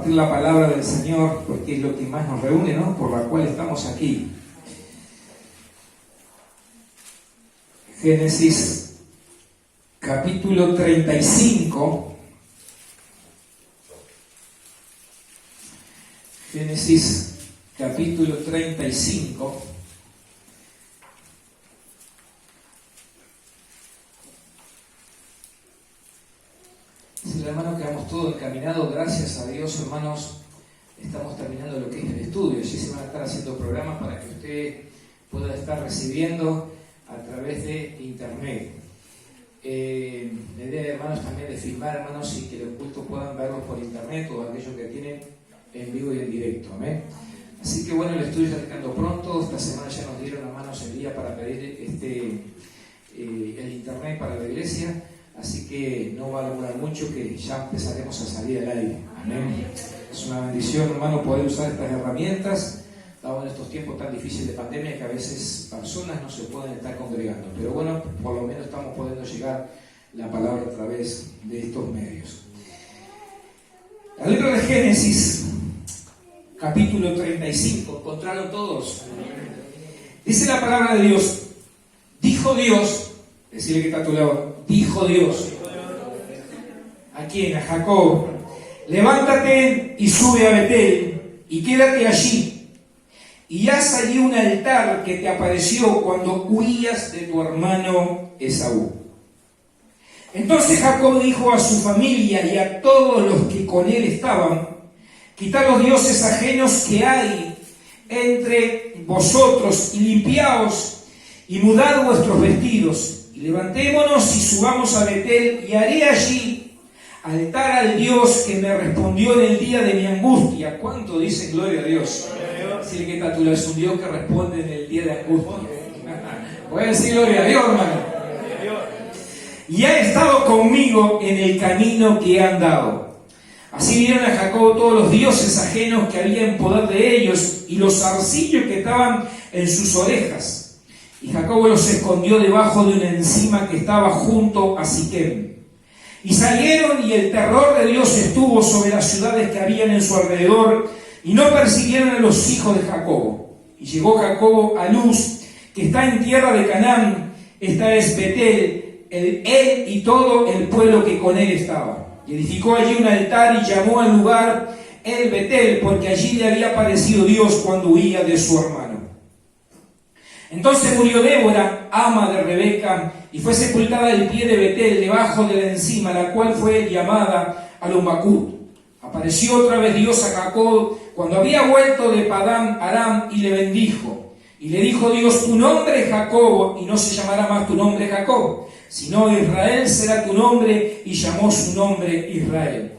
compartir la palabra del Señor, porque es lo que más nos reúne, ¿no? Por la cual estamos aquí. Génesis capítulo 35. Génesis capítulo 35. Dice, hermano, que vamos todo encaminado, gracias a Dios, hermanos. Estamos terminando lo que es el estudio. Allí se van a estar haciendo programas para que usted pueda estar recibiendo a través de internet. La idea, hermanos, también de filmar, hermanos, y que los cultos puedan verlos por internet, o aquellos que tienen en vivo y en directo. Amén. Así que bueno, el estudio está llegando pronto. Esta semana ya nos dieron, hermanos, el día para pedir el internet para la iglesia. Así que no va a demorar mucho, que ya empezaremos a salir al aire. Amén. Es una bendición, hermano, poder usar estas herramientas, dado en estos tiempos tan difíciles de pandemia, que a veces personas no se pueden estar congregando. Pero bueno, por lo menos estamos pudiendo llegar la palabra a través de estos medios. El libro de Génesis, capítulo 35, ¿encontraron todos? Dice la palabra de Dios, dijo Dios, decirle que está a tu lado, dijo Dios. ¿A quién? A Jacob. Levántate y sube a Betel y quédate allí. Y haz allí un altar que te apareció cuando huías de tu hermano Esaú. Entonces Jacob dijo a su familia y a todos los que con él estaban: quitad los dioses ajenos que hay entre vosotros y limpiaos y mudad vuestros vestidos. Y levantémonos y subamos a Betel, y haré allí altar al Dios que me respondió en el día de mi angustia. ¿Cuánto dicen gloria a Dios? Decirle que Tatula es un Dios que responde en el día de angustia. Voy a decir gloria a Dios, hermano. Y ha estado conmigo en el camino que he andado. Así vieron a Jacob todos los dioses ajenos que había en poder de ellos, y los zarcillos que estaban en sus orejas. Y Jacob los escondió debajo de una encima que estaba junto a Siquem. Y salieron, y el terror de Dios estuvo sobre las ciudades que habían en su alrededor, y no persiguieron a los hijos de Jacob. Y llegó Jacob a Luz, que está en tierra de Canaán, esta es Betel, él y todo el pueblo que con él estaba. Y edificó allí un altar y llamó al lugar el Betel, porque allí le había aparecido Dios cuando huía de su hermano. Entonces murió Débora, ama de Rebeca, y fue sepultada al pie de Betel, debajo de la encima, la cual fue llamada Alombacut. Apareció otra vez Dios a Jacob cuando había vuelto de Padán Aram, y le bendijo. Y le dijo Dios: tu nombre es Jacob, y no se llamará más tu nombre Jacob, sino Israel será tu nombre, y llamó su nombre Israel.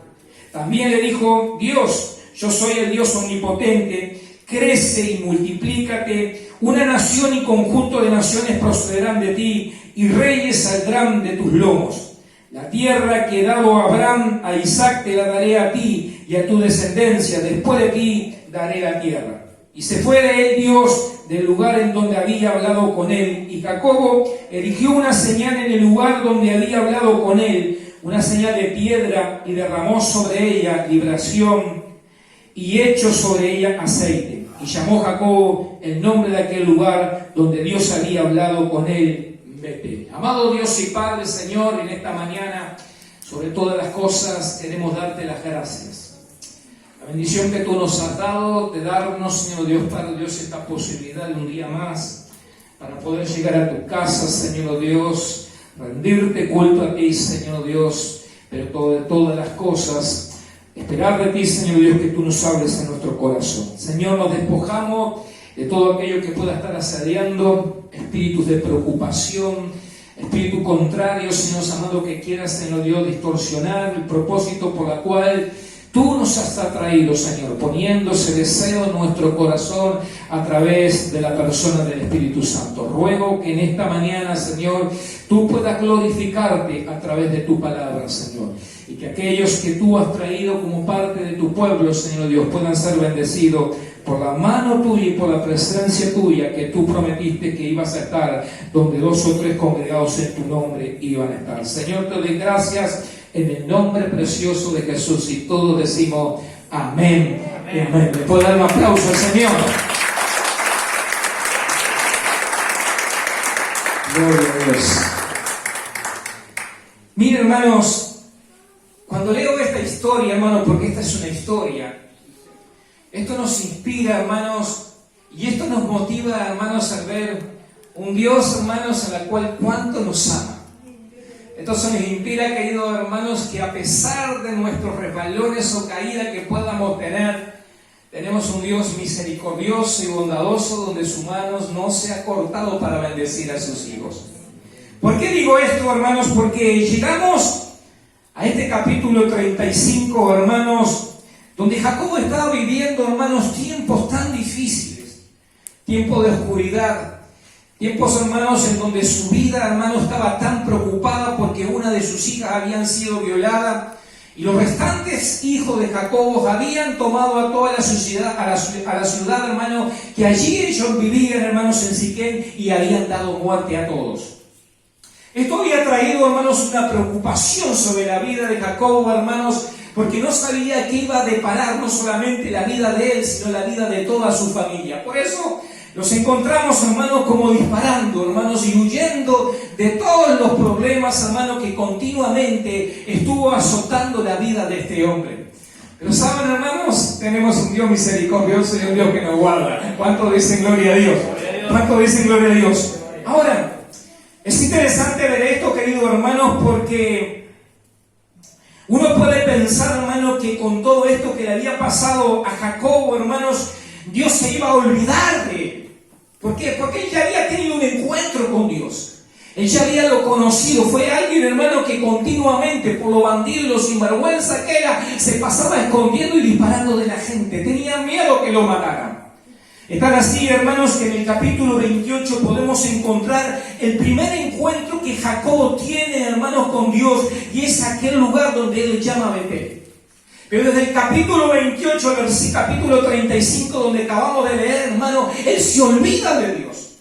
También le dijo Dios: yo soy el Dios omnipotente, crece y multiplícate, una nación y conjunto de naciones procederán de ti, y reyes saldrán de tus lomos. La tierra que he dado a Abraham, a Isaac te la daré a ti y a tu descendencia, después de ti daré la tierra. Y se fue de él Dios del lugar en donde había hablado con él, y Jacobo erigió una señal en el lugar donde había hablado con él, una señal de piedra, y derramó sobre ella libración y echó sobre ella aceite. Y llamó Jacob el nombre de aquel lugar donde Dios había hablado con él, Betel. Amado Dios y Padre, Señor, en esta mañana, sobre todas las cosas, queremos darte las gracias. La bendición que tú nos has dado de darnos, Señor Dios, Padre Dios, esta posibilidad de un día más para poder llegar a tu casa, Señor Dios, rendirte culto a ti, Señor Dios, pero de todas las cosas, esperar de ti, Señor Dios, que tú nos hables en nuestro corazón. Señor, nos despojamos de todo aquello que pueda estar asediando, espíritus de preocupación, espíritu contrario, Señor amado, que quiera, Señor Dios, distorsionar el propósito por el cual tú nos has atraído, Señor, poniendo ese deseo en nuestro corazón a través de la persona del Espíritu Santo. Ruego que en esta mañana, Señor, tú puedas glorificarte a través de tu palabra, Señor. Y que aquellos que tú has traído como parte de tu pueblo, Señor Dios, puedan ser bendecidos por la mano tuya y por la presencia tuya, que tú prometiste que ibas a estar donde 2 o 3 congregados en tu nombre iban a estar. Señor, te doy gracias en el nombre precioso de Jesús, y todos decimos Amén. Amén. ¿Le puedo dar un aplauso al Señor? Gloria a Dios. Miren, hermanos, cuando leo esta historia, hermanos, porque esta es una historia, esto nos inspira, hermanos, y esto nos motiva, hermanos, a ver un Dios, hermanos, a la cual cuánto nos ama. Entonces nos inspira, queridos hermanos, que a pesar de nuestros resbalones o caídas que podamos tener, tenemos un Dios misericordioso y bondadoso donde su mano no se ha cortado para bendecir a sus hijos. ¿Por qué digo esto, hermanos? Porque llegamos a este capítulo 35, hermanos, donde Jacobo estaba viviendo, hermanos, tiempos tan difíciles, tiempos de oscuridad, tiempos, hermanos, en donde su vida, hermanos, estaba tan preocupada porque una de sus hijas habían sido violada y los restantes hijos de Jacobo habían tomado a toda la ciudad, a la ciudad, hermanos, que allí ellos vivían, hermanos, en Siquén, y habían dado muerte a todos. Esto había traído, hermanos, una preocupación sobre la vida de Jacobo, hermanos, porque no sabía que iba a deparar no solamente la vida de él, sino la vida de toda su familia. Por eso nos encontramos, hermanos, como disparando, hermanos, y huyendo de todos los problemas, hermanos, que continuamente estuvo azotando la vida de este hombre. Pero saben, hermanos, tenemos un Dios misericordioso y un Dios que nos guarda. ¿Cuánto dicen gloria a Dios? ¿Cuánto dicen gloria a Dios? Ahora, es interesante ver esto, queridos hermanos, porque uno puede pensar, hermanos, que con todo esto que le había pasado a Jacobo, hermanos, Dios se iba a olvidar de él. ¿Por qué? Porque él ya había tenido un encuentro con Dios. Él ya había lo conocido. Fue alguien, hermano, que continuamente, por lo bandido y lo sinvergüenza que era, se pasaba escondiendo y disparando de la gente. Tenía miedo que lo mataran. Es tan así, hermanos, que en el capítulo 28 podemos encontrar el primer encuentro que Jacobo tiene, hermanos, con Dios, y es aquel lugar donde él llama Betel. Pero desde el capítulo 28 al capítulo 35, donde acabamos de leer, hermano, él se olvida de Dios.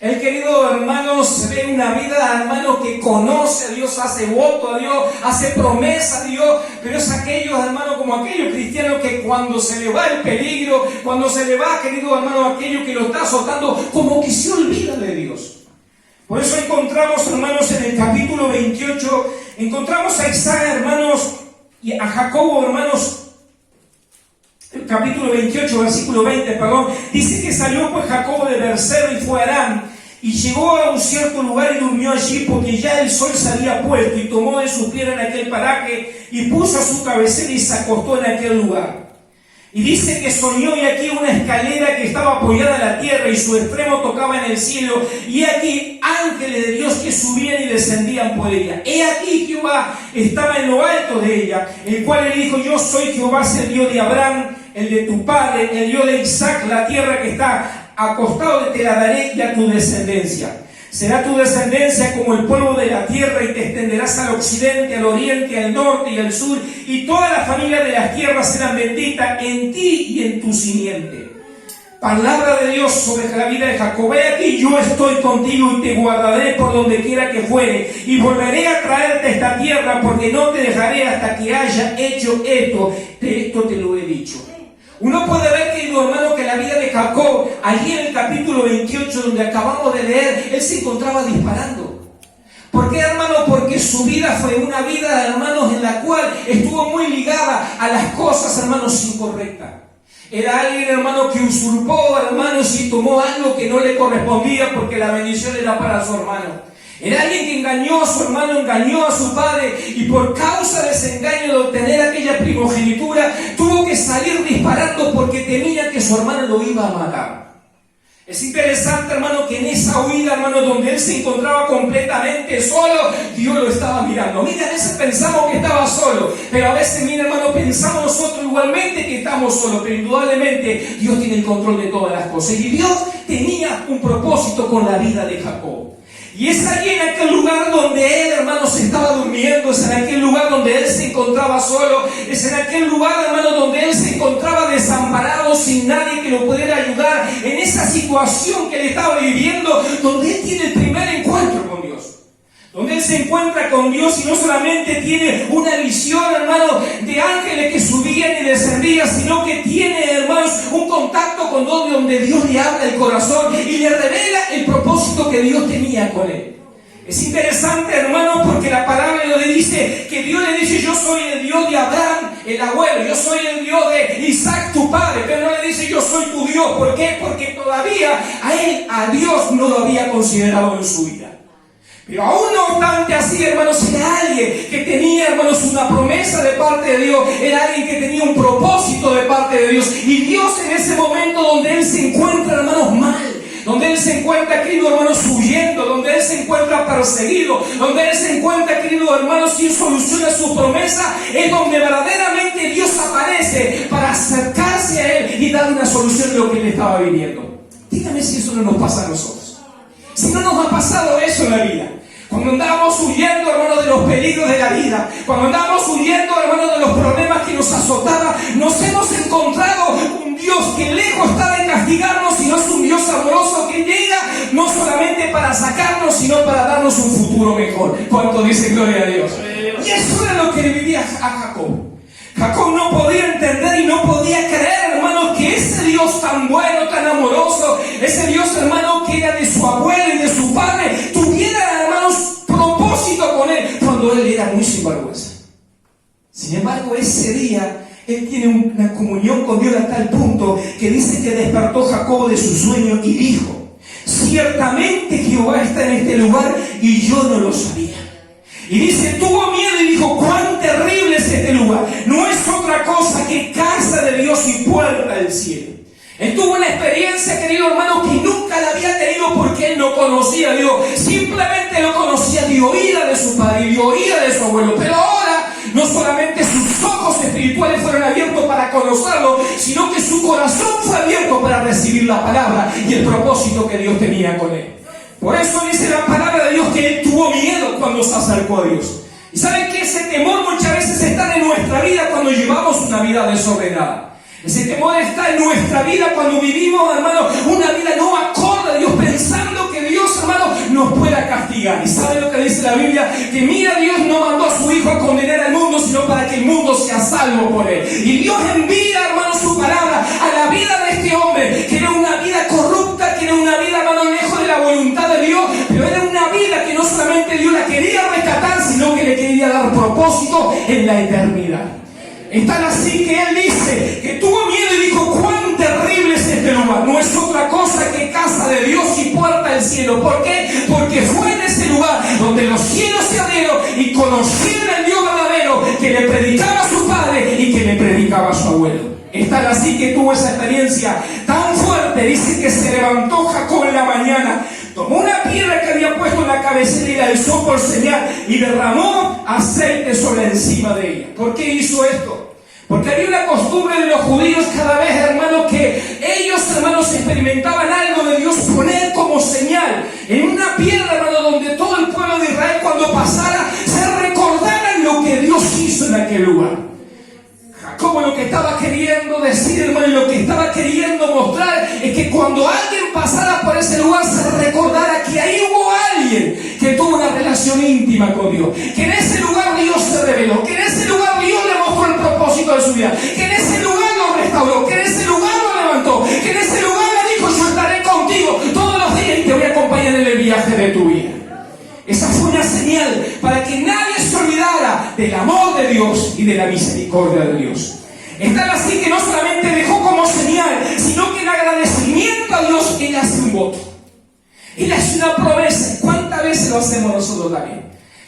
El querido hermano se ve una vida, hermano, que conoce a Dios, hace voto a Dios, hace promesa a Dios, pero es aquellos, hermano, como aquellos cristianos que cuando se le va el peligro, cuando se le va, querido hermano, aquello que lo está azotando, como que se olvida de Dios. Por eso encontramos, hermanos, en el capítulo 28, encontramos a Isaac, hermanos, y a Jacobo, hermanos, el capítulo 28, versículo 20, perdón, dice que salió pues Jacobo de Berseba y fue a Aram, y llegó a un cierto lugar y durmió allí, porque ya el sol se había puesto, y tomó de su piedra en aquel paraje, y puso su cabecera y se acostó en aquel lugar. Y dice que soñó, y aquí una escalera que estaba apoyada en la tierra, y su extremo tocaba en el cielo, y aquí ángeles de Dios que subían y descendían por ella. He aquí Jehová estaba en lo alto de ella, el cual le dijo: yo soy Jehová, el Dios de Abraham, el de tu padre, el Dios de Isaac. La tierra que está acostado te la daré y a tu descendencia. Será tu descendencia como el polvo de la tierra, y te extenderás al occidente, al oriente, al norte y al sur, y todas las familias de las tierras serán benditas en ti y en tu simiente. Palabra de Dios sobre la vida de Jacob. He aquí, yo estoy contigo y te guardaré por donde quiera que fuere, y volveré a traerte a esta tierra, porque no te dejaré hasta que haya hecho esto. De esto te lo he dicho. Uno puede ver, querido hermano, que la vida de Jacob, allí en el capítulo 28, donde acabamos de leer, él se encontraba disparando. ¿Por qué, hermano? Porque su vida fue una vida, hermanos, en la cual estuvo muy ligada a las cosas, hermanos, incorrectas. Era alguien, hermano, que usurpó, hermanos, y tomó algo que no le correspondía, porque la bendición era para su hermano. Era alguien que engañó a su hermano, engañó a su padre, y por causa de ese engaño de obtener aquella primogenitura, tuvo que salir disparando porque temía que su hermano lo iba a matar. Es interesante, hermano, que en esa huida, hermano, donde él se encontraba completamente solo, Dios lo estaba mirando. Mira, a veces pensamos que estaba solo, pero a veces, mira, hermano, pensamos nosotros igualmente que estamos solos, pero indudablemente Dios tiene el control de todas las cosas. Y Dios tenía un propósito con la vida de Jacob. Y es allí en aquel lugar donde él, hermanos, estaba durmiendo, es en aquel lugar donde él se encontraba solo, es en aquel lugar, hermano, donde él se encontraba desamparado, sin nadie que lo pudiera ayudar, en esa situación que él estaba viviendo, donde él tiene el primer encuentro con Dios. donde él se encuentra con Dios y no solamente tiene una visión, hermano, de ángeles que subían y descendían, sino que tiene, hermanos, un contacto con Dios donde Dios le habla el corazón y le revela el propósito que Dios tenía con él. Es interesante, hermano, porque la palabra le dice que Dios le dice: yo soy el Dios de Abraham, el abuelo, yo soy el Dios de Isaac, tu padre, pero no le dice: yo soy tu Dios. ¿Por qué? Porque todavía a Dios no lo había considerado en su vida. Pero aún no obstante así, hermanos, era alguien que tenía, hermanos, una promesa de parte de Dios, era alguien que tenía un propósito de parte de Dios, y Dios en ese momento donde él se encuentra, hermanos, mal, donde él se encuentra, querido hermanos, huyendo, donde él se encuentra perseguido, donde él se encuentra, querido hermanos, sin solución a su promesa, es donde verdaderamente Dios aparece para acercarse a él y darle una solución de lo que él estaba viviendo. Dígame si eso no nos pasa a nosotros. Si no nos ha pasado eso en la vida, cuando andamos huyendo, hermanos, de los peligros de la vida, cuando andamos huyendo, hermanos, de los problemas que nos azotaban, nos hemos encontrado un Dios que lejos está de castigarnos, sino es un Dios amoroso que llega no solamente para sacarnos, sino para darnos un futuro mejor. ¿Cuánto dice gloria a Dios? Y eso era lo que le vivía a Jacob. Jacob no podía entender y no podía creer, hermanos, que ese Dios tan bueno, tan amoroso, ese Dios, hermano, que era de su abuelo y de su padre, tuviera, hermanos, propósito con él cuando él era muy sinvergüenza. Sin embargo, ese día él tiene una comunión con Dios a tal punto que dice que despertó Jacob de su sueño y dijo: ciertamente Jehová está en este lugar y yo no lo sabía. Y dice, tuvo miedo y dijo: cuán terrible es este lugar. No es otra cosa que casa de Dios y puerta del cielo. Él tuvo una experiencia, querido hermano, que nunca la había tenido porque él no conocía a Dios. Simplemente lo conocía de oída de su padre y de oída de su abuelo. Pero ahora no solamente sus ojos espirituales fueron abiertos para conocerlo, sino que su corazón fue abierto para recibir la palabra y el propósito que Dios tenía con él. Por eso dice la palabra de Dios que él tuvo miedo cuando se acercó a Dios. Y saben que ese temor muchas veces está en nuestra vida cuando llevamos una vida desordenada. Ese temor está en nuestra vida cuando vivimos, hermano, una vida no acorde a Dios, pensando que Dios, hermano, nos pueda castigar. ¿Y sabe lo que dice la Biblia? Que mira, Dios no mandó a su Hijo a condenar al mundo, sino para que el mundo sea salvo por él. Y Dios envía, hermano, su palabra a la vida de este hombre, que era una vida corrupta, que era una vida, hermano, lejos de la voluntad de Dios, pero era una vida que no solamente Dios la quería rescatar, sino que le quería dar propósito en la eternidad. Es tan así que él dice que tuvo miedo y dijo: cuán terrible es este lugar. No es otra cosa que casa de Dios y puerta del cielo. ¿Por qué? Porque fue en ese lugar donde los cielos se abrieron y conocieron al Dios verdadero que le predicaba a su padre y que le predicaba a su abuelo. Es tan así que tuvo esa experiencia tan fuerte. Dice que se levantó Jacob en la mañana, tomó una piedra que había puesto en la cabecera y la alzó por señal y derramó aceite sobre encima de ella. ¿Por qué hizo esto? Porque había una costumbre de los judíos cada vez, hermanos, que ellos, hermanos, experimentaban algo de Dios, poner como señal en una piedra, hermano, donde todo el pueblo de Israel cuando pasara se recordaran lo que Dios hizo en aquel lugar. Jacob lo que estaba queriendo decir, hermano, y lo que estaba queriendo mostrar es que cuando alguien pasara por ese lugar se recordara que ahí hubo alguien que tuvo una relación íntima con Dios, que en ese lugar Dios se reveló, que en ese lugar Dios le mostró el propósito de su vida, que en ese lugar lo restauró, que en ese lugar lo levantó, que en ese lugar le dijo: yo estaré contigo todos los días y te voy a acompañar en el viaje de tu vida. Esa fue una señal para que nadie se olvidara del amor de Dios y de la misericordia de Dios. Es tal así que no solamente dejó como señal, sino que en agradecimiento a Dios él hace un voto. Él hace una promesa. ¿Cuántas veces lo hacemos nosotros también?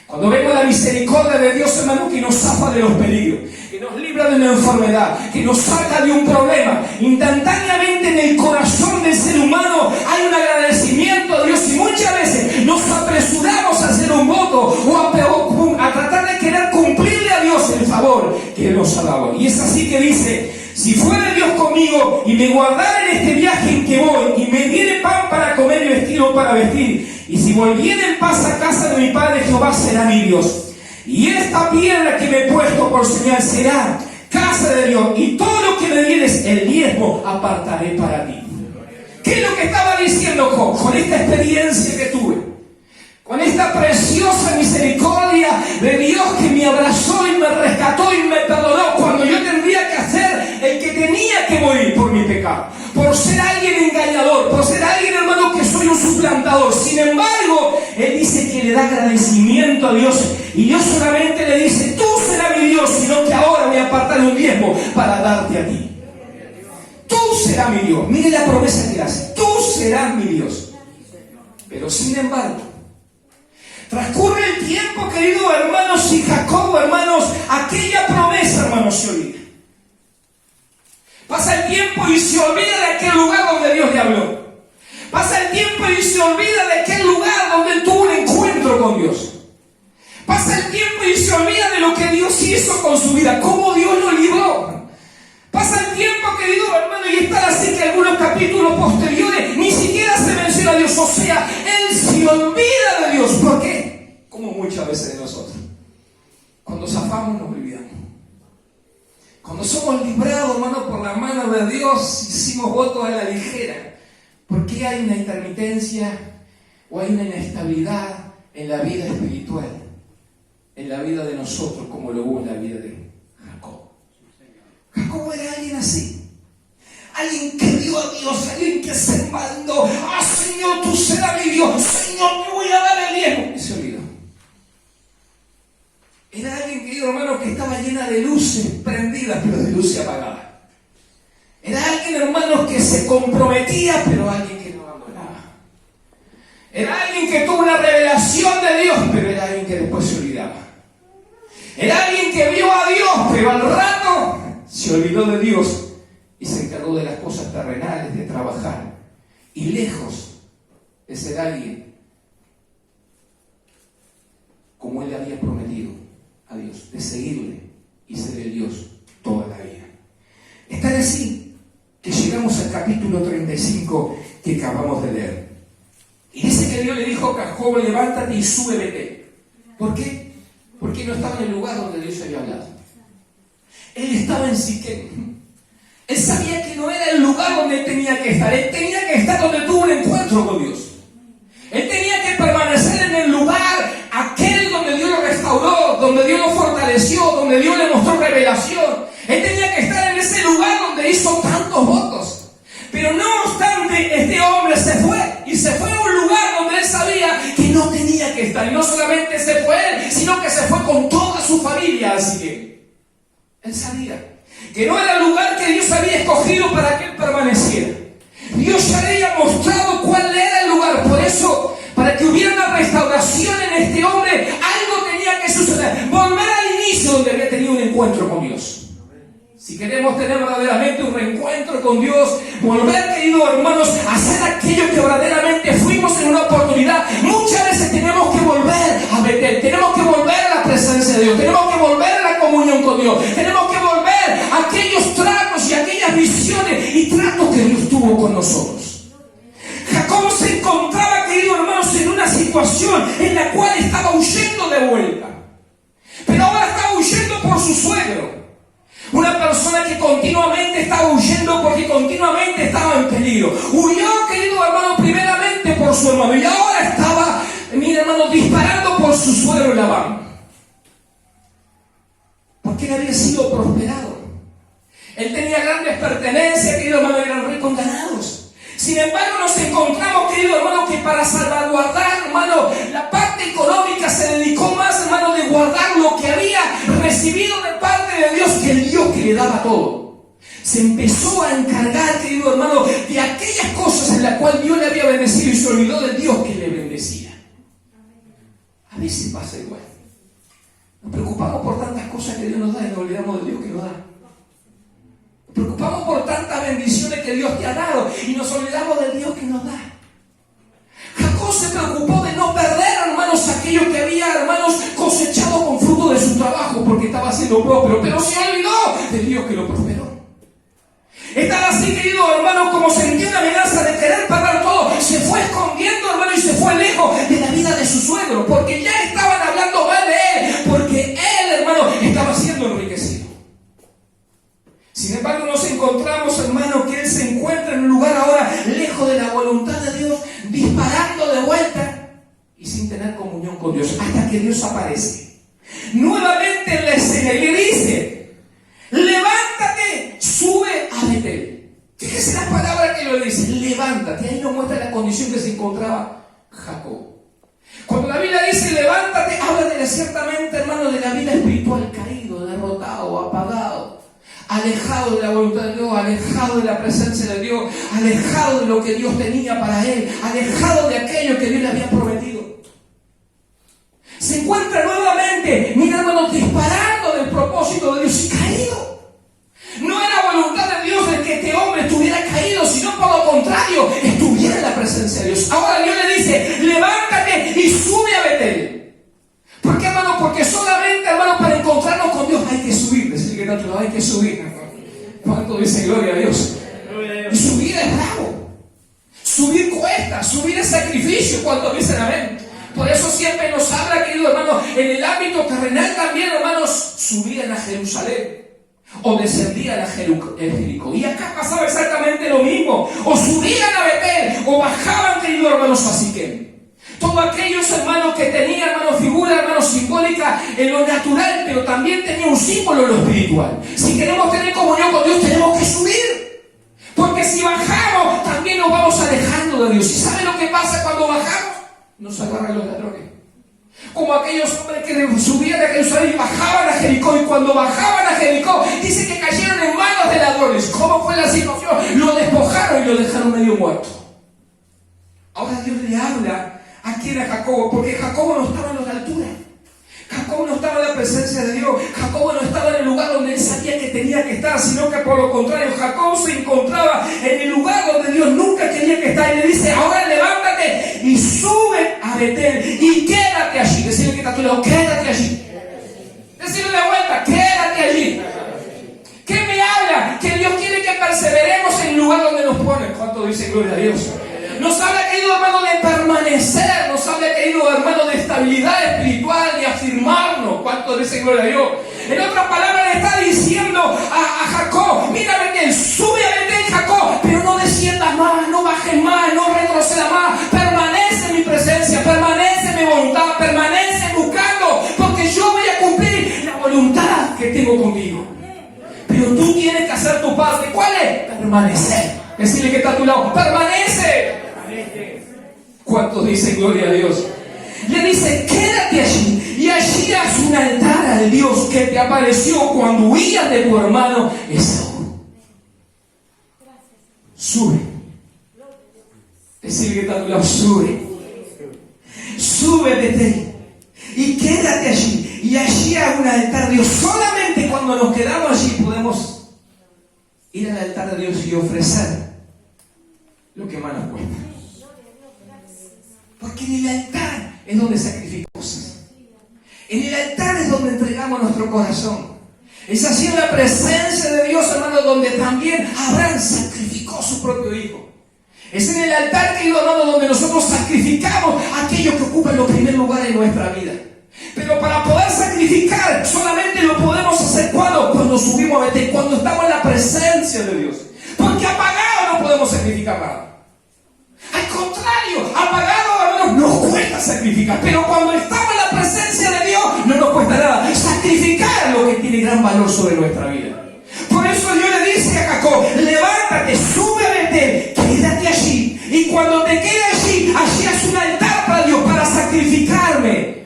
Cuando vemos la misericordia de Dios, hermano, que nos zafa de los peligros, que nos libra de una enfermedad, que nos saca de un problema, instantáneamente en el corazón del ser humano hay un agradecimiento a Dios, y muchas veces nos apresuramos a hacer un voto o a tratar de querer cumplirle a Dios el favor que Él nos ha dado. Y es así que dice: si fuera Dios conmigo y me guardara en este viaje en que voy, y me diere pan para comer y vestido para vestir, y si volviera en paz a casa de mi padre, Jehová será mi Dios. Y esta piedra que me he puesto por señal será casa de Dios, y todo lo que me dieres, el diezmo, apartaré para ti. ¿Qué es lo que estaba diciendo Job con esta experiencia que tuve? con esta preciosa misericordia de Dios que me abrazó y me rescató y me perdonó cuando yo tendría que hacer el que tenía que morir por mi pecado, por ser alguien engañador, por ser alguien, hermano, que soy un suplantador. Sin embargo, Él dice que le da agradecimiento a Dios, y Dios solamente le dice: tú serás mi Dios, sino que ahora voy a apartar un diezmo para darte a ti. Tú serás mi Dios. Mire la promesa que hace: tú serás mi Dios. Pero sin embargo, transcurre el tiempo, queridos hermanos, y Jacob, hermanos, aquella promesa, hermanos, se olvida. Pasa el tiempo y se olvida de aquel lugar donde Dios le habló. Pasa el tiempo y se olvida de aquel lugar donde él tuvo un encuentro con Dios. Pasa el tiempo y se olvida de lo que Dios hizo con su vida, cómo Dios lo libró. Pasa el tiempo, querido hermano, y está así que algunos capítulos posteriores ni siquiera se menciona a Dios. O sea, él se olvida de Dios. ¿Por qué? Como muchas veces de nosotros. Cuando zafamos nos olvidamos. Cuando somos librados, hermano, por la mano de Dios, hicimos votos a la ligera. ¿Por qué hay una intermitencia o hay una inestabilidad en la vida espiritual? En la vida de nosotros, como lo hubo en la vida de Jacob. Jacob era alguien así. Alguien que dio a Dios, alguien que se mandó: ah, Señor, tú serás mi Dios, Señor, te voy a dar el diezmo. Y se olvidó. Era alguien, querido hermano, que estaba llena de luces prendidas, pero de luces apagadas. Era alguien, hermanos, que se comprometía, pero alguien que no abandonaba. Era alguien que tuvo una revelación de Dios, pero era alguien que después se olvidaba. Era alguien que vio a Dios, pero al rato se olvidó de Dios y se encargó de las cosas terrenales, de trabajar. Y lejos de ser alguien como él le había prometido a Dios, de seguirle y ser el Dios toda la vida. Es tan así que llegamos al capítulo 35 que acabamos de leer. Y dice que Dios le dijo a Jacob: levántate y sube Betel. ¿Por qué? Porque no estaba en el lugar donde Dios había hablado. Él estaba en Siquem. Él sabía que no era el lugar donde él tenía que estar. Él tenía que estar donde tuvo un encuentro con Dios. Él tenía que permanecer en el lugar aquel donde Dios lo restauró, donde Dios lo fortaleció, donde Dios le mostró revelación. Él tenía que estar en ese lugar donde hizo tantos votos. Pero no obstante, este hombre se fue. Y se fue a un lugar donde él sabía que no tenía que estar. Y no solamente se fue él, sino que se fue con toda su familia. Así que él sabía que no era el lugar que Dios había escogido para que él permaneciera. Dios ya había mostrado cuál era el lugar. Por eso, para que hubiera una restauración en este hombre, algo tenía que suceder. Volver al inicio donde había tenido un encuentro con Dios. Si queremos tener verdaderamente un reencuentro con Dios, volver, queridos hermanos, a hacer aquello que verdaderamente fuimos en una oportunidad, muchas veces tenemos que volver a Betel, tenemos que volver a la presencia de Dios, tenemos que volver a la comunión con Dios, tenemos que volver a aquellos tratos y aquellas visiones y tratos que Dios tuvo con nosotros. Jacob se encontraba, queridos hermanos, en una situación en la cual estaba huyendo de vuelta, pero ahora estaba huyendo por su suegro. Una persona que continuamente estaba huyendo porque continuamente estaba en peligro. Huyó, querido hermano, primeramente por su hermano, y ahora estaba, mi hermano, disparando por su suegro Labán. Porque él había sido prosperado. Él tenía grandes pertenencias, querido hermano, eran ricos en ganados. Sin embargo, nos encontramos, querido hermano, que para salvaguardar, hermano, la parte económica, se dedicó más, hermano, de guardar lo que había recibido de parte de Dios, que el Dios que le daba todo. Se empezó a encargar, querido hermano, de aquellas cosas en las cuales Dios le había bendecido, y se olvidó del Dios que le bendecía. A veces pasa igual. Nos preocupamos por tantas cosas que Dios nos da y nos olvidamos del Dios que nos da. Nos preocupamos por tantas bendiciones que Dios te ha dado y nos olvidamos del Dios que nos da. Jacob se preocupó de no perder, hermanos, aquello que había, hermanos, cosechado con fruto de su trabajo, porque estaba siendo próspero, pero se olvidó del Dios que lo prosperó. Estaba así, querido hermano, como sentía una amenaza de querer perder todo, se fue escondiendo, hermano, y se fue lejos de la vida de su suegro, porque ya estaban hablando mal de él, porque él, hermano, estaba siendo enriquecido. Sin embargo, nos encontramos, hermano, que él se encuentra en un lugar ahora lejos de la voluntad de Dios, disparando de vuelta, y se sin tener comunión con Dios, hasta que Dios aparece nuevamente en la escena y le dice: levántate, sube a Betel. Fíjese la palabra que le dice: levántate. Ahí nos muestra la condición que se encontraba Jacob. Cuando la Biblia dice levántate, habla de ciertamente, hermano, de la vida espiritual, caído, derrotado, apagado, alejado de la voluntad de Dios, alejado de la presencia de Dios, alejado de lo que Dios tenía para él, alejado de aquello que Dios le había prometido. Se encuentra nuevamente, mira, hermano, disparando del propósito de Dios y caído. No era voluntad de Dios de que este hombre estuviera caído, sino por lo contrario, estuviera en la presencia de Dios. Ahora Dios le dice: levántate y sube a Betel. ¿Por qué, hermano? Porque solamente, hermano, para encontrarnos con Dios hay que subir. Decir que no, hay que subir. ¿Cuánto dice gloria a Dios? Y subir es bravo. Subir cuesta, subir es sacrificio. ¿Cuánto dicen amén? Por eso siempre nos habla, querido hermano, en el ámbito terrenal también, hermanos, subían a Jerusalén o descendían a Jericó. Y acá pasaba exactamente lo mismo. O subían a Betel o bajaban, querido hermanos, a Siquem. Todos aquellos hermanos que tenían, hermanos, figura, hermanos, simbólica en lo natural, pero también tenía un símbolo en lo espiritual. Si queremos tener comunión con Dios, tenemos que subir. Porque si bajamos, también nos vamos alejando de Dios. ¿Y sabe lo que pasa cuando bajamos? Nos agarran los ladrones. Como aquellos hombres que subían a Jerusalén y bajaban a Jericó. Y cuando bajaban a Jericó, dice que cayeron en manos de ladrones. ¿Cómo fue la situación? Lo despojaron y lo dejaron medio muerto. Ahora Dios le habla aquí a Jacobo, porque Jacobo no estaba en la altura. Jacobo no estaba en la presencia de Dios. Jacobo no estaba en el lugar donde él sabía que tenía que estar, sino que por lo contrario, Jacobo se encontraba en el lugar donde Dios nunca quería que estar. Y le dice: ahora levántate y sube a Betel y quédate allí. Decirle que está a tu lado: quédate allí. Decirle de vuelta: quédate allí. ¿Qué me habla? Que Dios quiere que perseveremos en el lugar donde nos pone. ¿Cuánto dice gloria a Dios? Nos habla, querido hermano, de permanecer. Nos habla, querido hermano, de estabilidad espiritual, de afirmarnos. ¿Cuánto dice gloria a Dios? En otras palabras, le está diciendo a Jacob: mira, Betel, sube a Betel, Jacob, pero no desciendas más, no bajes más, no retrocedas más. Permanece en mi presencia, permanece en mi voluntad, permanece buscando, porque yo voy a cumplir la voluntad que tengo contigo. Pero tú tienes que hacer tu parte. ¿Cuál es? Permanecer. Decirle que está a tu lado: permanece. ¿Cuántos dicen gloria a Dios? Le dice: quédate allí y allí haz un altar al Dios que te apareció cuando huías de tu hermano Esaú. Sube. Decirle que está a tu lado: sube. Sube, Betel, y quédate allí y allí haz un altar a Dios. Solamente cuando nos quedamos allí podemos ir al altar de Dios y ofrecer lo que más nos cuesta. Porque en el altar es donde sacrificamos. En el altar es donde entregamos nuestro corazón. Es así en la presencia de Dios, hermano, donde también Abraham sacrificó su propio hijo. Es en el altar, querido hermano, donde nosotros sacrificamos aquello que ocupa el primer lugar en nuestra vida. Pero para poder sacrificar solamente lo podemos hacer cuando subimos a Betel, cuando estamos en la presencia de Dios. Porque apagado no podemos sacrificar nada. Al contrario, apagado, hermanos, nos cuesta sacrificar. Pero cuando estamos en la presencia de Dios, no nos cuesta nada. Sacrificar lo que tiene gran valor sobre nuestra vida. Por eso Dios le dice a Jacob: levántate, sube a Betel, quédate allí. Y cuando te quedes allí, allí haz un altar para Dios, para sacrificarme.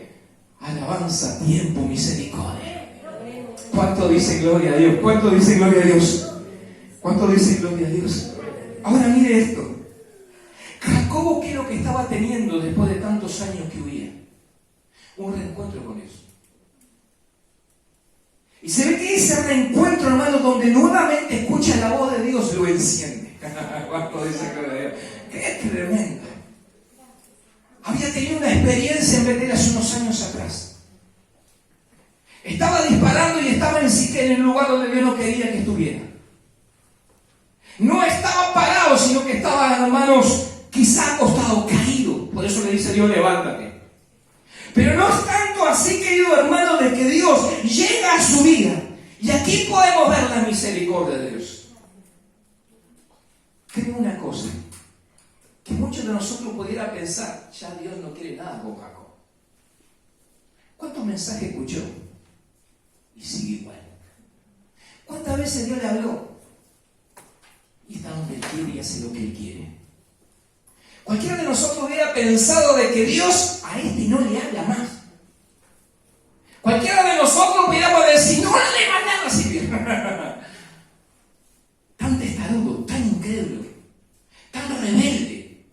Alabanza, tiempo, misericordia. ¿Cuánto dice gloria a Dios? ¿Cuánto dice gloria a Dios? ¿Cuánto dice gloria a Dios? Ahora mire esto. Jacobo, ¿qué es lo que estaba teniendo después de tantos años que huía? Un reencuentro con Dios. Y se ve que ese reencuentro, hermano, donde nuevamente escucha la voz de Dios, lo enciende. ¿Cuánto dice gloria a Dios? ¡Qué tremendo! Había tenido una experiencia en Betel hace unos años atrás. Estaba disparando y estaba en Siquem, en el lugar donde Dios no quería que estuviera. No estaba parado, sino que estaba, hermanos, quizá acostado, caído. Por eso le dice Dios: levántate. Pero no es tanto así, querido hermano, de que Dios llega a su vida. Y aquí podemos ver la misericordia de Dios. Creo una cosa, que muchos de nosotros pudieran pensar: ya Dios no quiere nada con Jacob. ¿Cuántos mensajes escuchó? Y sigue igual. ¿Cuántas veces Dios le habló? Y está donde Él quiere y hace lo que Él quiere. Cualquiera de nosotros hubiera pensado de que Dios a este no le habla más. Cualquiera de nosotros hubiéramos decir, no le va nada así. Tan testarudo, tan incrédulo, tan rebelde.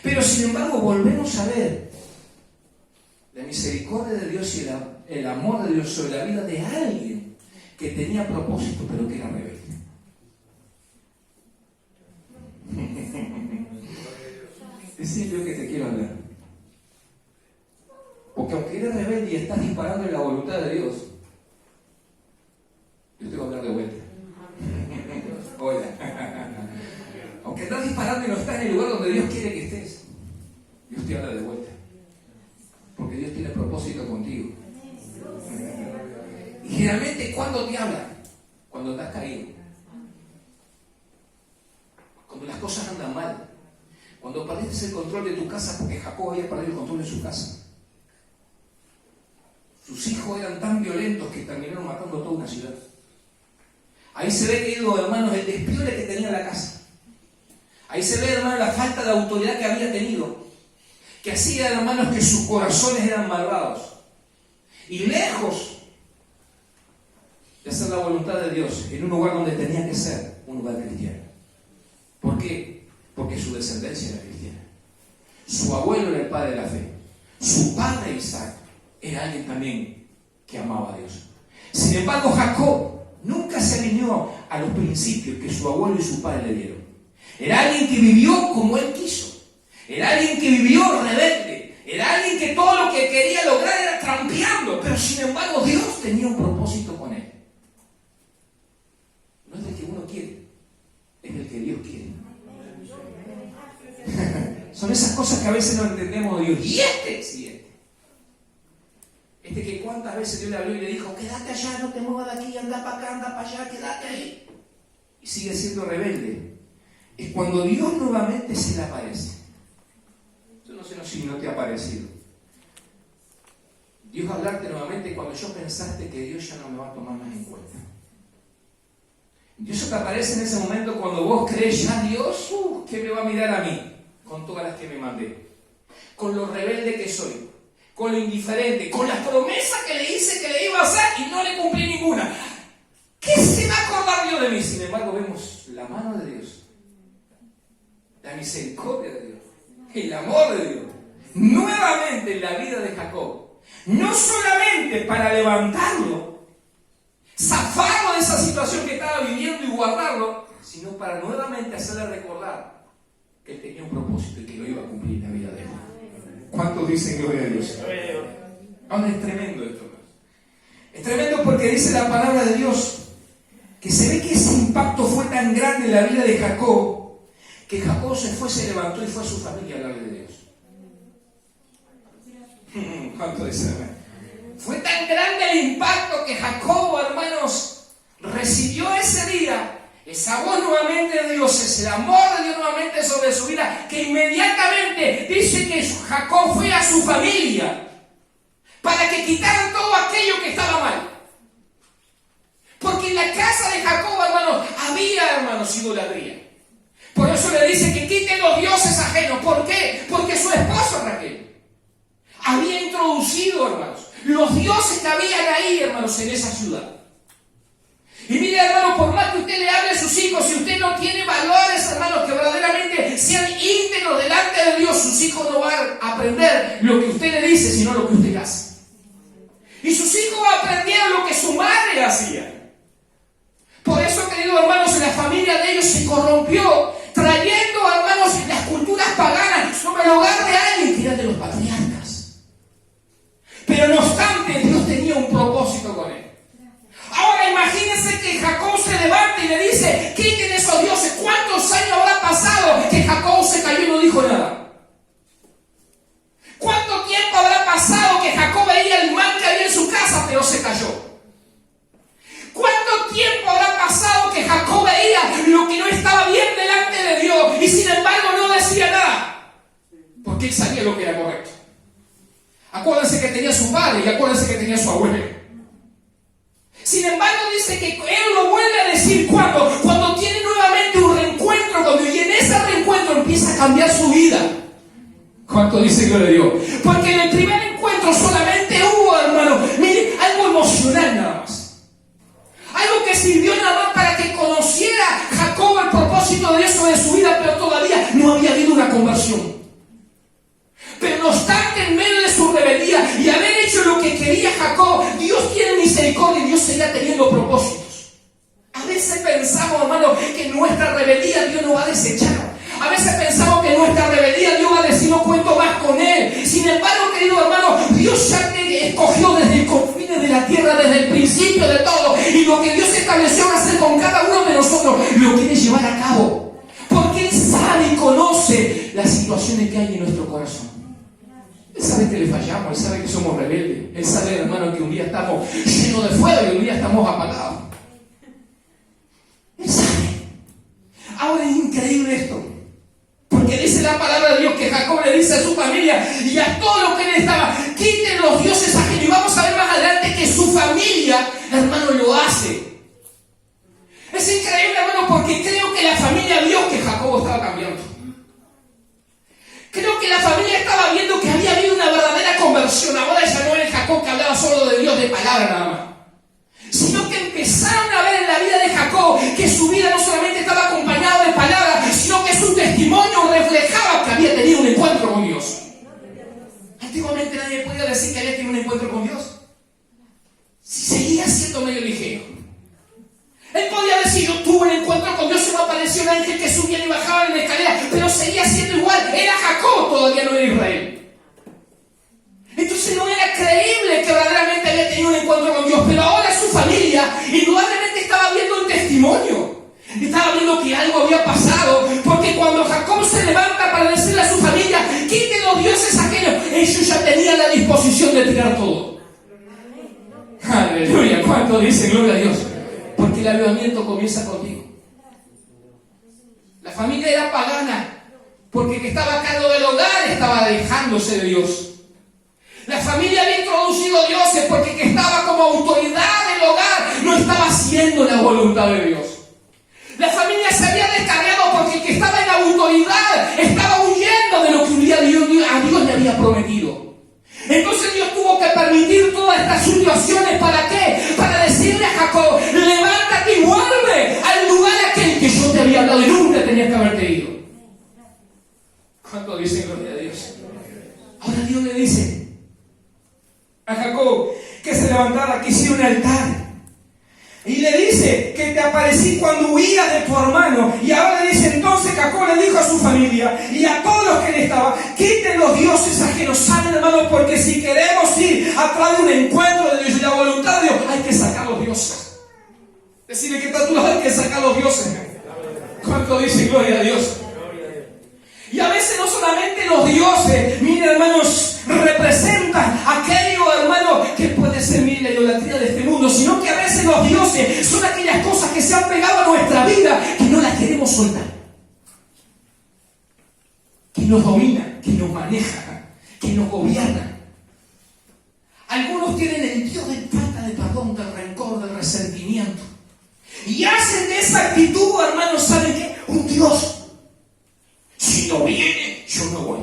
Pero sin embargo volvemos a ver la misericordia de Dios y el amor de Dios sobre la vida de alguien que tenía propósito pero que era rebelde. Ese es lo que te quiero hablar. Porque aunque eres rebelde y estás disparando en la voluntad de Dios, yo te voy a hablar de vuelta. Hola. Aunque estás disparando y no estás en el lugar donde Dios quiere que estés, Dios te habla de vuelta. Porque Dios tiene propósito contigo. Y generalmente, ¿cuándo te habla? Cuando estás caído. Cuando las cosas andan mal. Cuando perdiste el control de tu casa, porque Jacob había perdido el control de su casa. Sus hijos eran tan violentos que terminaron matando a toda una ciudad. Ahí se ve, queridos hermanos, el despiole que tenía la casa. Ahí se ve, hermanos, la falta de autoridad que había tenido. Que hacía, hermanos, que sus corazones eran malvados. Y lejos de hacer la voluntad de Dios, en un lugar donde tenía que ser un lugar cristiano. ¿Por qué? Porque su descendencia era cristiana. Su abuelo era el padre de la fe. Su padre Isaac era alguien también que amaba a Dios. Sin embargo, Jacob nunca se alineó a los principios que su abuelo y su padre le dieron. Era alguien que vivió como él quiso. Era alguien que vivió rebelde. Era alguien que todo lo que quería lograr era trampeando. Pero sin embargo, Dios tenía un propósito con él. No es el que uno quiere, es el que Dios quiere. Son esas cosas que a veces no entendemos de Dios. Y este que cuántas veces Dios le habló y le dijo, quédate allá, no te muevas de aquí, anda para acá, anda para allá, quédate ahí. Y sigue siendo rebelde. Es cuando Dios nuevamente se le aparece. Yo no sé si no te ha aparecido. Dios hablarte nuevamente cuando yo pensaste que Dios ya no me va a tomar más en cuenta. Dios te aparece en ese momento cuando vos crees ya Dios, que me va a mirar a mí, con todas las que me mandé, con lo rebelde que soy, con lo indiferente, con las promesas que le hice que le iba a hacer y no le cumplí ninguna. ¿Qué se va a acordar Dios de mí? Sin embargo, vemos la mano de Dios, la misericordia de Dios, el amor de Dios, nuevamente en la vida de Jacob, no solamente para levantarlo, zafarlo de esa situación que estaba viviendo y guardarlo, sino para nuevamente hacerle recordar que él tenía un propósito y que lo iba a cumplir en la vida de él. ¿Cuántos dicen gloria a Dios? Ahora es tremendo esto. Es tremendo porque dice la palabra de Dios que se ve que ese impacto fue tan grande en la vida de Jacob que Jacob se levantó y fue a su familia a hablarle de Dios. ¿Cuánto dicen? Fue tan grande el impacto que Jacob, hermanos, recibió ese día, esa voz nuevamente de Dios, ese amor de Dios nuevamente sobre su vida, que inmediatamente dice que Jacob fue a su familia para que quitaran todo aquello que estaba mal. Porque en la casa de Jacob, hermanos, había, hermanos, idolatría. Por eso le dice que quiten los dioses ajenos. ¿Por qué? Porque su esposo Raquel había introducido, hermanos, los dioses que habían ahí, hermanos, en esa ciudad. Y mire, hermanos, por más que usted le hable a sus hijos, si usted no tiene valores, hermanos, que verdaderamente sean íntegros delante de Dios, sus hijos no van a aprender lo que usted le dice, sino lo que usted hace. Y sus hijos aprendieron lo que su madre hacía. Por eso, queridos hermanos, en la familia de ellos se corrompió, trayendo, hermanos, las culturas paganas sobre el hogar de alguien que era de los patriarcas. Pero no obstante, Dios tenía un propósito con él. Ahora imagínense que Jacob se levanta y le dice, quiten esos dioses. ¿Cuántos años habrá pasado que Jacob se cayó y no dijo nada? ¿Cuánto tiempo habrá pasado que Jacob veía el mal que había en su casa, pero se cayó? ¿Cuánto tiempo habrá pasado que Jacob veía lo que no estaba bien delante de Dios y sin embargo no decía nada? Porque él sabía lo que era correcto. Acuérdense que tenía su padre y acuérdense que tenía su abuelo. Sin embargo, dice que él lo vuelve a decir cuando tiene nuevamente un reencuentro, y en ese reencuentro empieza a cambiar su vida. ¿Cuánto dice gloria a Dios? Porque en el primer encuentro solamente hubo, hermano, mire, algo emocional nada más. Algo que sirvió nada más para que conociera Jacob el propósito de Dios sobre su vida, pero todavía no había habido una conversión. Pero no obstante, en medio de su rebeldía y haber hecho lo que quería Jacob, Dios tiene misericordia y Dios seguía teniendo propósitos. A veces pensamos, hermano, que en nuestra rebeldía Dios nos va a desechar. A veces pensamos que en nuestra rebeldía Dios va a decir no cuento más con Él. Sin embargo, querido hermano, Dios ya te escogió desde el confines de la tierra, desde el principio de todo. Y lo que Dios estableció a hacer con cada uno de nosotros, lo quiere llevar a cabo. Porque Él sabe y conoce las situaciones que hay en nuestro corazón. Él sabe que le fallamos, Él sabe que somos rebeldes. Él sabe, hermano, que un día estamos llenos de fuego y un día estamos apagados. Él sabe. Ahora es increíble esto. Porque dice la palabra de Dios que Jacob le dice a su familia y a todo lo que él estaba, quiten los dioses ajenos. Y vamos a ver más adelante que su familia, hermano, lo hace. Es increíble, hermano, porque creo que la familia vio que Jacob estaba cambiando. Creo que la familia estaba viendo que había habido una verdadera conversión. Ahora ya no era el Jacob que hablaba solo de Dios de palabra nada más, sino que empezaron a ver en la vida de Jacob que su vida no solamente estaba acompañada de palabras, sino que su testimonio reflejaba que había tenido un encuentro con Dios. Antiguamente nadie podía decir que había tenido un encuentro con Dios. Si seguía siendo medio ligero. Él podía decir, yo tuve un encuentro con Dios, se me apareció un ángel que subía y bajaba en la escalera, pero seguía siendo igual. Era Jacob, todavía no era Israel. Entonces no era creíble que verdaderamente había tenido un encuentro con Dios, pero ahora su familia indudablemente estaba viendo un testimonio. Estaba viendo que algo había pasado, porque cuando Jacob se levanta para decirle a su familia, quiten los dioses ajenos, ellos ya tenían la disposición de tirar todo. Aleluya, ¿cuánto dice gloria a Dios? Porque el avivamiento comienza contigo. La familia era pagana, porque el que estaba a cargo del hogar estaba alejándose de Dios. La familia había introducido dioses porque el que estaba como autoridad del hogar no estaba haciendo la voluntad de Dios. La familia se había descarriado porque el que estaba en la autoridad estaba huyendo de lo que un día a Dios le había prometido. Entonces Dios tuvo que permitir todas estas situaciones. ¿Para qué? Para decirle a Jacob, levántate y vuelve al lugar aquel que yo te había hablado y nunca tenías que haberte ido. ¿Cuánto dicen gloria a Dios? Ahora Dios le dice a Jacob que se levantara, que hiciera un altar. Y le dice que te aparecí cuando huías de tu hermano. Y ahora le dice, entonces Jacob le dijo a su familia y a todos los que le estaban, quiten los dioses ajenos, saben, hermanos, porque si queremos ir atrás de un encuentro de Dios y la voluntad de Dios, hay que sacar los dioses. Decirle que está a tu lado, hay que sacar los dioses. ¿Cuánto dice gloria a Dios? Y a veces no solamente los dioses, miren, hermanos, representan aquello, hermano, que puede ser, miren, la idolatría de este mundo, sino que a veces los dioses son aquellas cosas que se han pegado a nuestra vida que no las queremos soltar, que nos dominan, que nos manejan, que nos gobiernan. Algunos tienen el Dios de falta de perdón, del rencor, del resentimiento, y hacen de esa actitud, hermanos, ¿saben qué? Un Dios. Si no viene, yo no voy.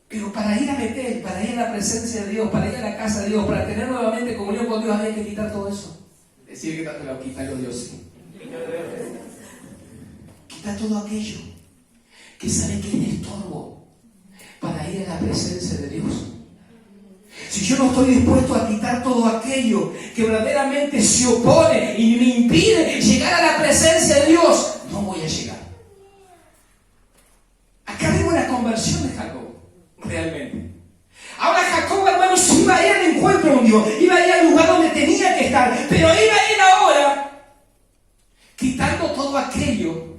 Pero para ir a Betel, para ir a la presencia de Dios, para ir a la casa de Dios, para tener nuevamente comunión con Dios, hay que quitar todo eso. Decir que te lo quita los dioses. Quita todo aquello que sabe que es estorbo para ir a la presencia de Dios. Si yo no estoy dispuesto a quitar todo aquello que verdaderamente se opone y me impide llegar a la presencia de Dios, no voy a llegar. Acá vemos la conversión de Jacob, realmente. Ahora Jacob, hermanos, iba a ir al encuentro con Dios, iba a ir al lugar donde tenía que estar, pero iba a ir ahora quitando todo aquello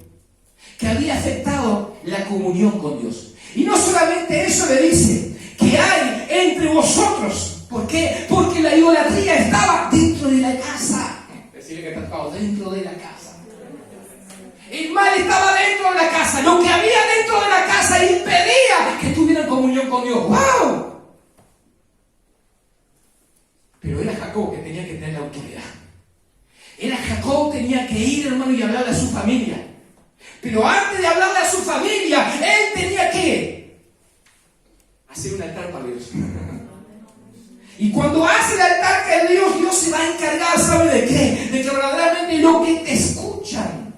que había afectado la comunión con Dios. Y no solamente eso le dice, que hay entre vosotros. ¿Por qué? Porque la idolatría estaba dentro de la casa. Decirle que está dentro de la casa. El mal estaba dentro de la casa. Lo que había dentro de la casa impedía que tuvieran en comunión con Dios. ¡Wow! Pero era Jacob que tenía que tener la autoridad. Era Jacob que tenía que ir, hermano, y hablarle a su familia. Pero antes de hablarle a su familia, él tenía que hacer un altar para Dios. Y cuando hace el altar que Dios, Dios se va a encargar, ¿sabe de qué? De que verdaderamente lo que te escuchan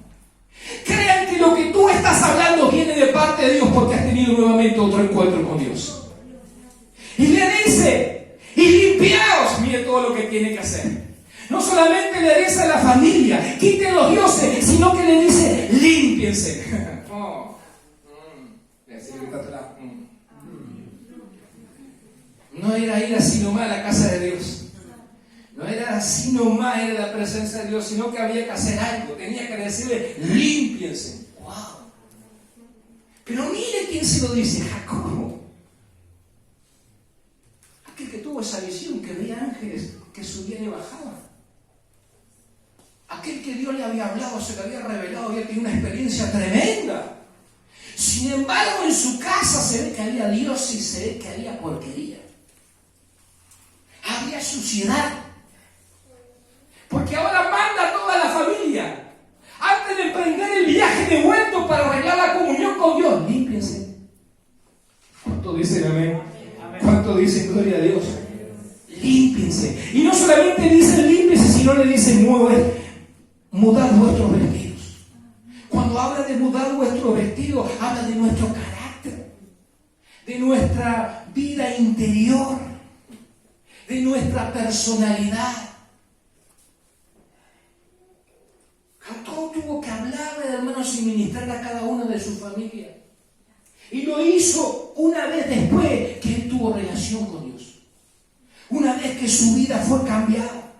crean que lo que tú estás hablando viene de parte de Dios, porque has tenido nuevamente otro encuentro con Dios. Y le dice, y limpiaos, mire todo lo que tiene que hacer. No solamente le dice a la familia, quiten los dioses, sino que le dice, límpiense. No era ir así nomás a la casa de Dios. No era así nomás ir a la presencia de Dios, sino que había que hacer algo. Tenía que decirle, límpiense. ¡Wow! Pero mire quién se lo dice, Jacob. Aquel que tuvo esa visión, que veía ángeles que subían y bajaban. Aquel que Dios le había hablado, se le había revelado, había tenido una experiencia tremenda. Sin embargo, en su casa se ve que había Dios y se ve que había porquería. Había suciedad. Porque ahora manda a toda la familia, antes de emprender el viaje de vuelto para arreglar la comunión con Dios, límpiense. ¿Cuánto dicen amén? ¿Cuánto dicen gloria a Dios? Límpiense. Y no solamente dicen límpiense, sino le dicen mudad vuestros vestidos. Cuando habla de mudar vuestros vestidos, habla de nuestro carácter, de nuestra vida interior, de nuestra personalidad. Jacob tuvo que hablarle, hermanos, y ministrarle a cada uno de su familia. Y lo hizo una vez después que él tuvo relación con Dios. Una vez que su vida fue cambiada.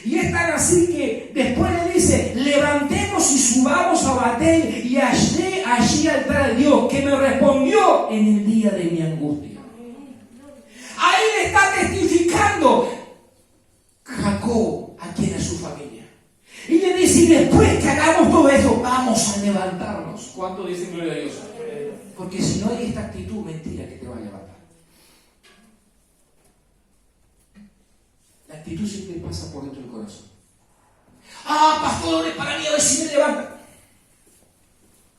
Y es tan así que después le dice, levantemos y subamos a Betel y hallé allí altar a Dios, que me respondió en el día de mi angustia. Ahí le está testificando Jacob a quien es su familia. Y le dice, y después que hagamos todo eso, vamos a levantarnos. ¿Cuánto dicen gloria a Dios? Porque si no hay esta actitud, mentira que te va a levantar. La actitud siempre pasa por dentro del corazón. Ah, pastor, ore para mí, a ver si me levanta.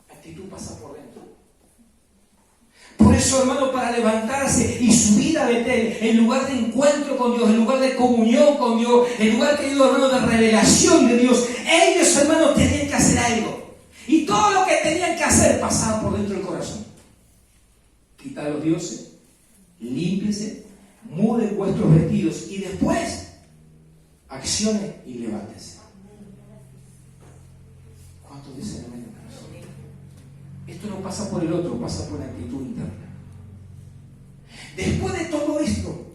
La actitud pasa por dentro. Por eso, hermano, para levantarse y subir a Betel, en lugar de encuentro con Dios, en lugar de comunión con Dios, en lugar, querido hermano, de revelación de Dios, ellos, hermanos, tenían que hacer algo. Y todo lo que tenían que hacer pasaba por dentro del corazón. Quitar los dioses, límpiense, muden vuestros vestidos y después accionen y levántense. ¿Cuántos dicen amén? Esto no pasa por el otro, pasa por la actitud interna. Después de todo esto,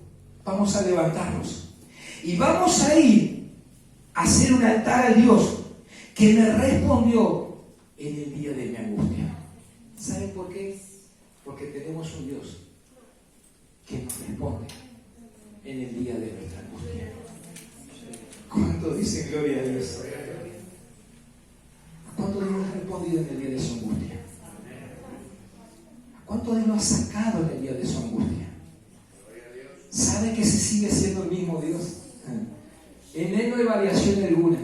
vamos a levantarnos y vamos a ir a hacer un altar a Dios que me respondió en el día de mi angustia. ¿Saben por qué? Porque tenemos un Dios que nos responde en el día de nuestra angustia. ¿Cuánto dicen gloria a Dios? ¿A cuánto Dios nos ha respondido en el día de su angustia? ¿A cuánto Dios nos ha sacado en el día de su angustia? ¿Sabe que se sigue siendo el mismo Dios? En Él no hay variación alguna.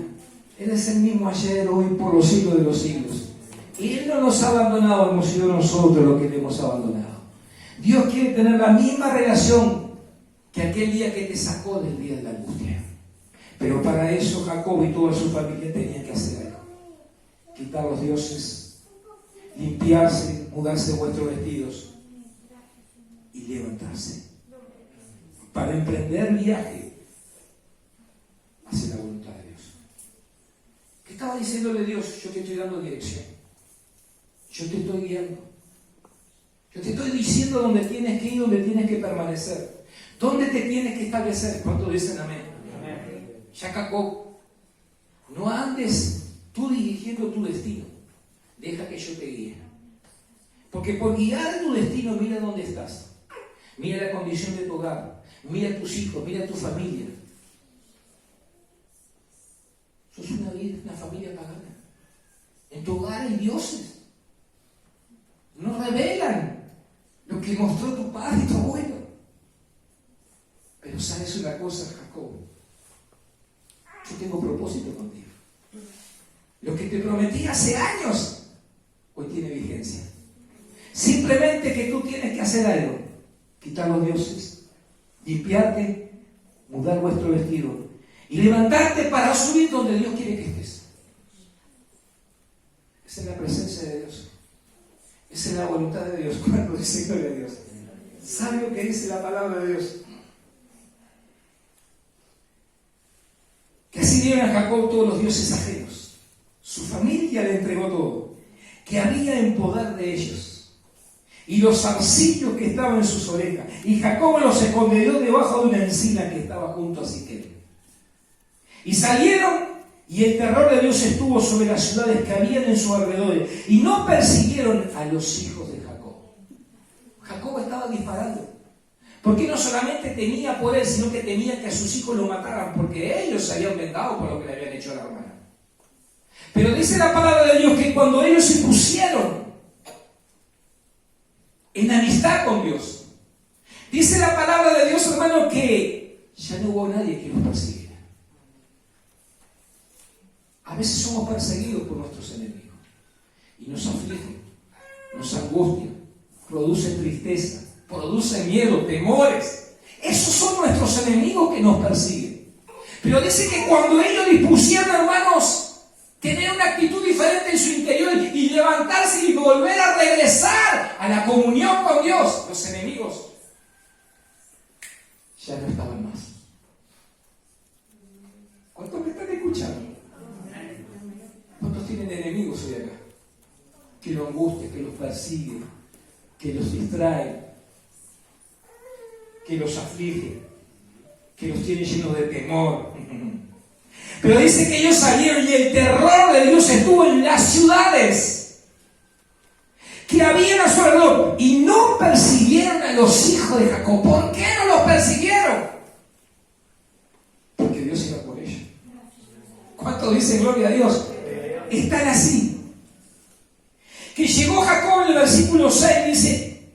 Él es el mismo ayer, hoy, por los siglos de los siglos. Él no nos ha abandonado, hemos sido nosotros los que le hemos abandonado. Dios quiere tener la misma relación que aquel día que te sacó del día de la angustia. Pero para eso Jacob y toda su familia tenían que hacer algo. Quitar los dioses, limpiarse, mudarse vuestros vestidos y levantarse para emprender viaje hacia la voluntad de Dios. ¿Qué estaba diciéndole Dios? Yo te estoy dando dirección. Yo te estoy guiando. Yo te estoy diciendo dónde tienes que ir, dónde tienes que permanecer, dónde te tienes que establecer. ¿Cuántos dicen amén? Amén. Ya Jacob, no andes tú dirigiendo tu destino. Deja que yo te guíe. Porque por guiar tu destino, mira dónde estás. Mira la condición de tu hogar. Mira tus hijos, mira tu familia. Sos una familia pagana. En tu hogar hay dioses. No revelan lo que mostró tu padre y tu abuelo. Pero sabes una cosa, Jacob, yo tengo propósito contigo. Lo que te prometí hace años, hoy tiene vigencia. Simplemente que tú tienes que hacer algo: quitar los dioses, limpiarte, mudar vuestro vestido y levantarte para subir donde Dios quiere que estés. Esa es la presencia de Dios. Esa es la voluntad de Dios. Cuando dice gloria a Dios, ¿sabe lo que dice la palabra de Dios? Que así dieron a Jacob todos los dioses ajenos. Su familia le entregó todo, que había en poder de ellos, y los zarcillos que estaban en sus orejas. Y Jacob los escondió debajo de una encina que estaba junto a Siquem. Y salieron, y el terror de Dios estuvo sobre las ciudades que habían en su alrededor, y no persiguieron a los hijos de Jacob. Jacob estaba disparando, porque no solamente temía por él, sino que temía que a sus hijos lo mataran, porque ellos se habían vengado por lo que le habían hecho a la hermana. Pero dice la palabra de Dios que cuando ellos se pusieron en amistad con Dios, dice la palabra de Dios, hermano, que ya no hubo nadie que los persiguiera. A veces somos perseguidos por nuestros enemigos y nos afligen, nos angustian, produce tristeza, produce miedo, temores. Esos son nuestros enemigos que nos persiguen. Pero dice que cuando ellos dispusieron, hermanos, tener una actitud diferente en su interior y levantarse y volver a regresar a la comunión con Dios, los enemigos ya no estaban más. ¿Cuántos me están escuchando? ¿Cuántos tienen enemigos hoy acá? Que los angustian, que los persiguen, que los distraen, que los aflige, que los tiene llenos de temor. Pero dice que ellos salieron y el terror de Dios estuvo en las ciudades que habían a su alrededor, y no persiguieron a los hijos de Jacob. ¿Por qué no los persiguieron? Porque Dios iba por ellos. ¿Cuántos dicen gloria a Dios? Están así. Que llegó Jacob en el versículo 6, dice,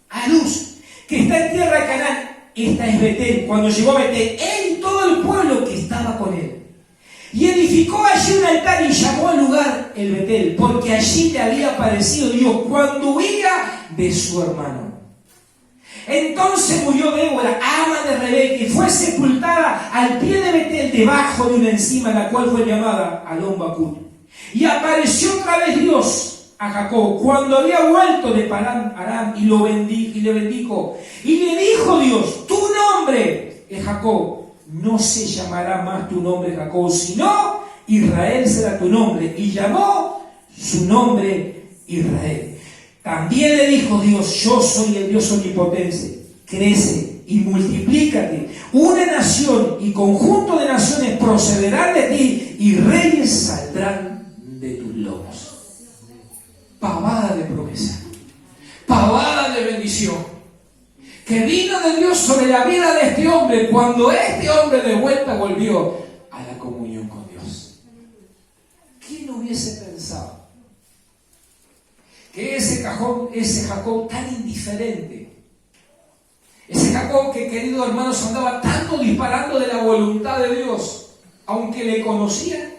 a Luz, que está en tierra de Canaán. Esta es Betel. Cuando llegó a Betel, él y todo el pueblo que estaba con él, y edificó allí un altar y llamó al lugar el Betel, porque allí le había aparecido Dios cuando huía de su hermano. Entonces murió Débora, ama de Rebeca, y fue sepultada al pie de Betel, debajo de una encima, la cual fue llamada Alon Bacut. Y apareció otra vez Dios a Jacob cuando había vuelto de Padan Aram, y le bendijo. Y le dijo Dios: tu nombre es Jacob, no se llamará más tu nombre Jacob, sino Israel será tu nombre. Y llamó su nombre Israel. También le dijo Dios: yo soy el Dios omnipotente, crece y multiplícate. Una nación y conjunto de naciones procederán de ti, y reyes saldrán de tus lomos. Pavada de promesa, pavada de bendición, que vino de Dios sobre la vida de este hombre cuando este hombre de vuelta volvió a la comunión con Dios. ¿Quién hubiese pensado que ese Jacob tan indiferente, ese Jacob que, queridos hermanos, andaba tanto disparando de la voluntad de Dios, aunque le conocía,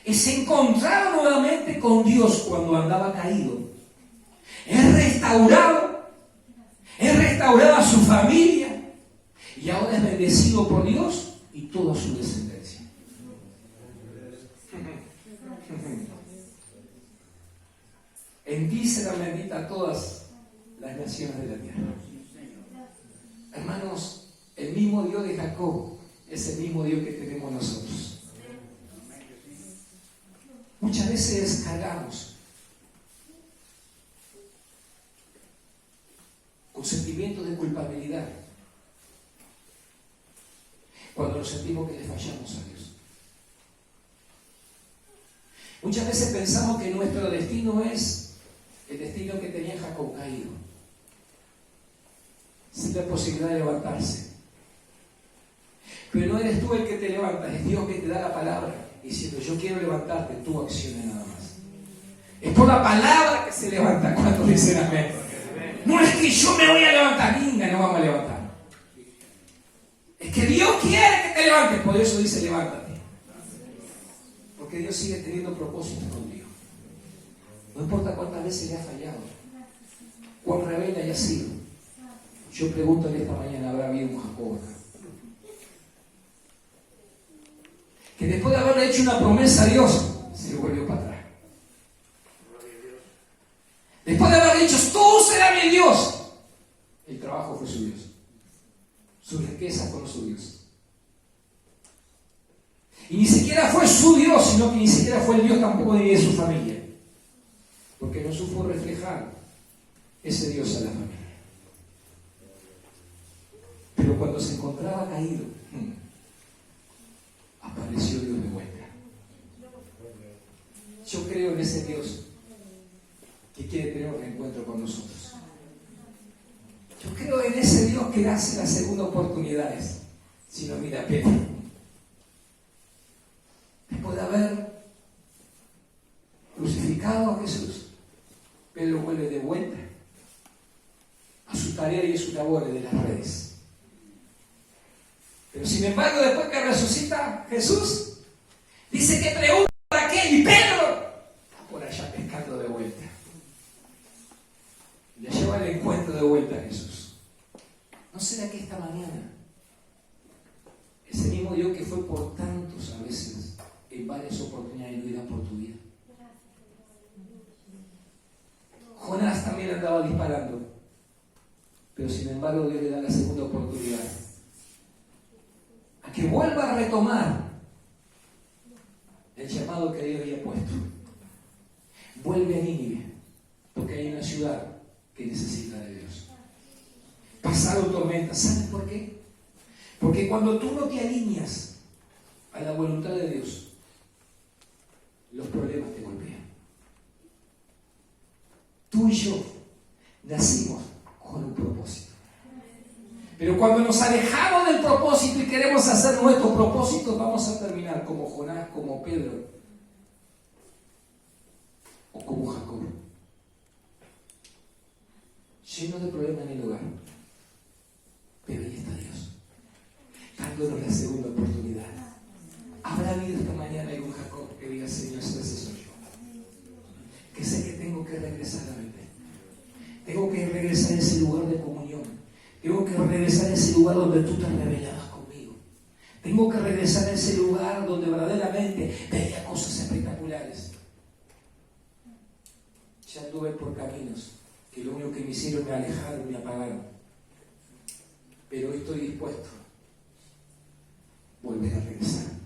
se encontraba nuevamente con Dios cuando andaba caído? Es restaurado a su familia, y ahora es bendecido por Dios y toda su descendencia. En ti serán benditas todas las naciones de la tierra. Hermanos, el mismo Dios de Jacob es el mismo Dios que tenemos nosotros. Muchas veces cargamos con sentimientos de culpabilidad cuando nos sentimos que le fallamos a Dios. Muchas veces pensamos que nuestro destino es el destino que tenía Jacob, caído, sin la posibilidad de levantarse. Pero no eres tú el que te levantas, es Dios que te da la palabra diciendo: yo quiero levantarte, tú acciones nada más. Es por la palabra que se levanta. Cuando dicen amén. No es que yo me voy a levantar, venga, no vamos a levantar. Es que Dios quiere que te levantes, por eso dice levántate. Porque Dios sigue teniendo propósitos contigo. No importa cuántas veces le ha fallado, cuán rebelde haya sido. Yo pregunto en esta mañana, ¿habrá habido un Jacob acá? Que después de haberle hecho una promesa a Dios, se lo volvió para atrás. Después de haber dicho, tú serás mi Dios, el trabajo fue su Dios. Sus riquezas fueron su Dios. Y ni siquiera fue su Dios, sino que ni siquiera fue el Dios tampoco de su familia. Porque no supo reflejar ese Dios a la familia. Pero cuando se encontraba caído, apareció Dios de vuelta. Yo creo en ese Dios que quiere tener un reencuentro con nosotros. Yo creo en ese Dios que hace las segundas oportunidades. Si no, mira a Pedro. Después de haber crucificado a Jesús, Pedro vuelve de vuelta a su tarea y a su labor de las redes. Pero sin embargo, después que resucita Jesús, dice que pregunta a qué, y Pedro está por allá pescando de vuelta. Le lleva al encuentro de vuelta a Jesús. ¿No será que esta mañana ese mismo Dios que fue por tantos a veces en varias oportunidades lo irá por tu vida? Jonás también andaba disparando, pero sin embargo Dios le da la segunda oportunidad a que vuelva a retomar el llamado que Dios había puesto. Vuelve a Nínive, porque hay una ciudad que necesita de Dios. Pasaron tormentas. ¿Sabes por qué? Porque cuando tú no te alineas a la voluntad de Dios, los problemas te golpean. Tú y yo nacimos con un propósito. Pero cuando nos alejamos del propósito y queremos hacer nuestros propósitos, vamos a terminar como Jonás, como Pedro o como Jacob, lleno de problemas en el hogar. Pero ahí está Dios, dándonos la segunda oportunidad. ¿Habrá habido esta mañana algún Jacob que diga, Señor, ese soy yo? Que sé que tengo que regresar a verte. Tengo que regresar a ese lugar de comunión. Tengo que regresar a ese lugar donde tú te revelabas conmigo. Tengo que regresar a ese lugar donde verdaderamente veía cosas espectaculares. Ya anduve por caminos que lo único que me hicieron me alejaron y me apagaron. Pero hoy estoy dispuesto a volver a regresar.